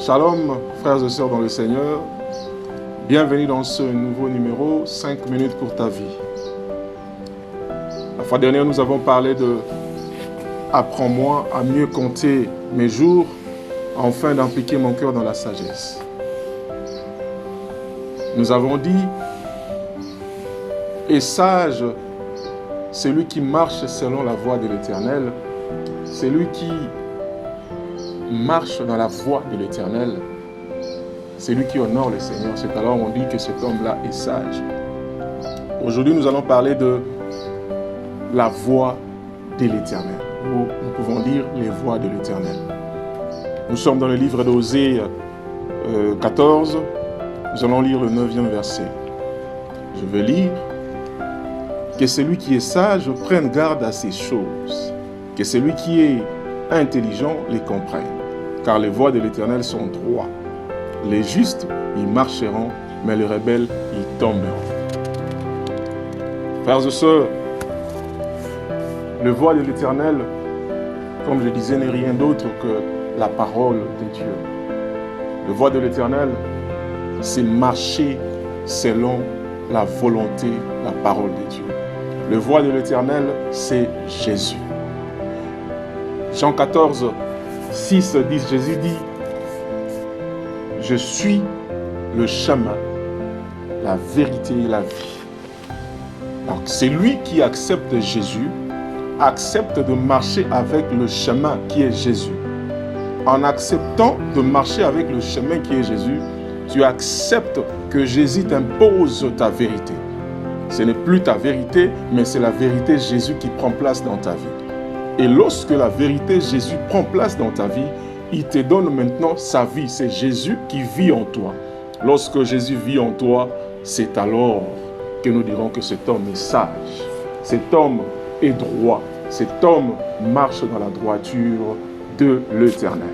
Shalom, frères et sœurs dans le Seigneur. Bienvenue dans ce nouveau numéro, 5 minutes pour ta vie. La fois dernière, nous avons parlé de « Apprends-moi à mieux compter mes jours, afin d'impliquer mon cœur dans la sagesse ». Nous avons dit « Et sage, c'est lui qui marche selon la voie de l'Éternel, c'est lui qui marche dans la voie de l'Éternel, c'est lui qui honore le Seigneur. » C'est alors on dit que cet homme-là est sage. Aujourd'hui, nous allons parler de la voie de l'Éternel, ou nous pouvons dire les voies de l'Éternel. Nous sommes dans le livre d'Osée 14, nous allons lire le 9e verset. Je vais lire « Que celui qui est sage prenne garde à ces choses, que celui qui est intelligent les comprenne, car les voies de l'Éternel sont droites. Les justes y marcheront, mais les rebelles y tomberont. » Frères et sœurs, les voies de l'Éternel, comme je disais, n'est rien d'autre que la parole de Dieu. Les voies de l'Éternel, c'est marcher selon la volonté, la parole de Dieu. Les voies de l'Éternel, c'est Jésus. Jean 14, 6, 10, Jésus dit « Je suis le chemin, la vérité et la vie. » Donc, c'est lui qui accepte Jésus, accepte de marcher avec le chemin qui est Jésus. En acceptant de marcher avec le chemin qui est Jésus, tu acceptes que Jésus t'impose ta vérité. Ce n'est plus ta vérité, mais c'est la vérité Jésus qui prend place dans ta vie. Et lorsque la vérité Jésus prend place dans ta vie, il te donne maintenant sa vie. C'est Jésus qui vit en toi. Lorsque Jésus vit en toi, c'est alors que nous dirons que cet homme est sage. Cet homme est droit. Cet homme marche dans la droiture de l'Éternel.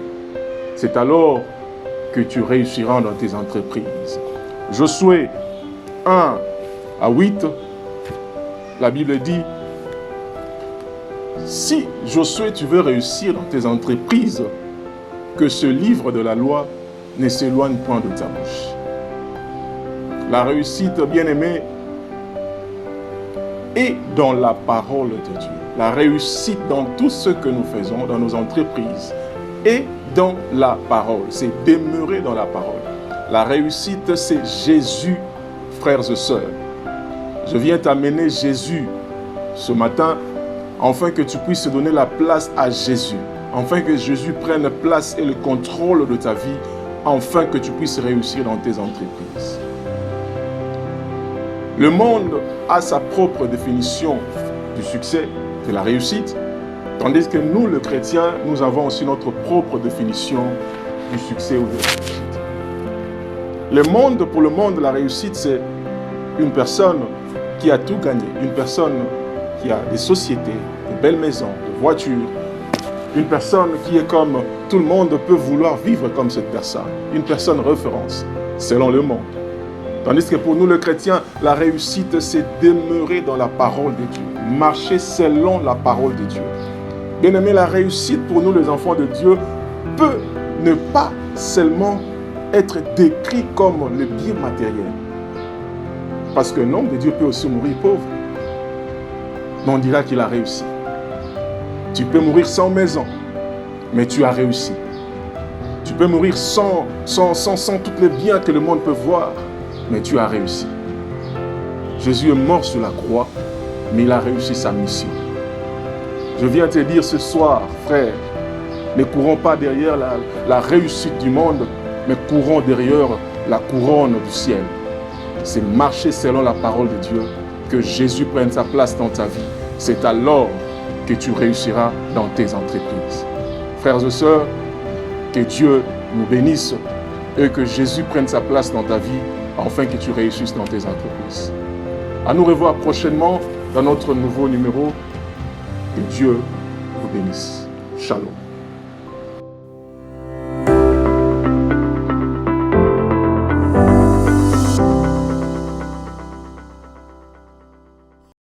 C'est alors que tu réussiras dans tes entreprises. Josué 1 à 8, la Bible dit « Si, Josué, tu veux réussir dans tes entreprises, que ce livre de la loi ne s'éloigne point de ta bouche. » La réussite, bien-aimée, est dans la parole de Dieu. La réussite dans tout ce que nous faisons, dans nos entreprises, est dans la parole. C'est demeurer dans la parole. La réussite, c'est Jésus, frères et sœurs. Je viens t'amener Jésus ce matin, afin que tu puisses donner la place à Jésus, afin que Jésus prenne place et le contrôle de ta vie, afin que tu puisses réussir dans tes entreprises. Le monde a sa propre définition du succès, de la réussite, tandis que nous, les chrétiens, nous avons aussi notre propre définition du succès ou de la réussite. Pour le monde, la réussite, c'est une personne qui a tout gagné, une personne qui a des sociétés, de belles maisons, de voitures, une personne qui est comme tout le monde peut vouloir vivre comme cette personne, une personne référence, selon le monde. Tandis que pour nous, les chrétiens, la réussite, c'est demeurer dans la parole de Dieu, marcher selon la parole de Dieu. Bien aimé, la réussite pour nous, les enfants de Dieu, peut ne pas seulement être décrit comme le bien matériel. Parce qu'un homme de Dieu peut aussi mourir pauvre. Mais on dira qu'il a réussi. Tu peux mourir sans maison, mais tu as réussi. Tu peux mourir sans tous les biens que le monde peut voir, mais tu as réussi. Jésus est mort sur la croix, mais il a réussi sa mission. Je viens te dire ce soir, frère, ne courons pas derrière la réussite du monde, mais courons derrière la couronne du ciel. C'est marcher selon la parole de Dieu, que Jésus prenne sa place dans ta vie. C'est alors que tu réussiras dans tes entreprises. Frères et sœurs, que Dieu nous bénisse et que Jésus prenne sa place dans ta vie, afin que tu réussisses dans tes entreprises. À nous revoir prochainement dans notre nouveau numéro. Que Dieu vous bénisse. Shalom.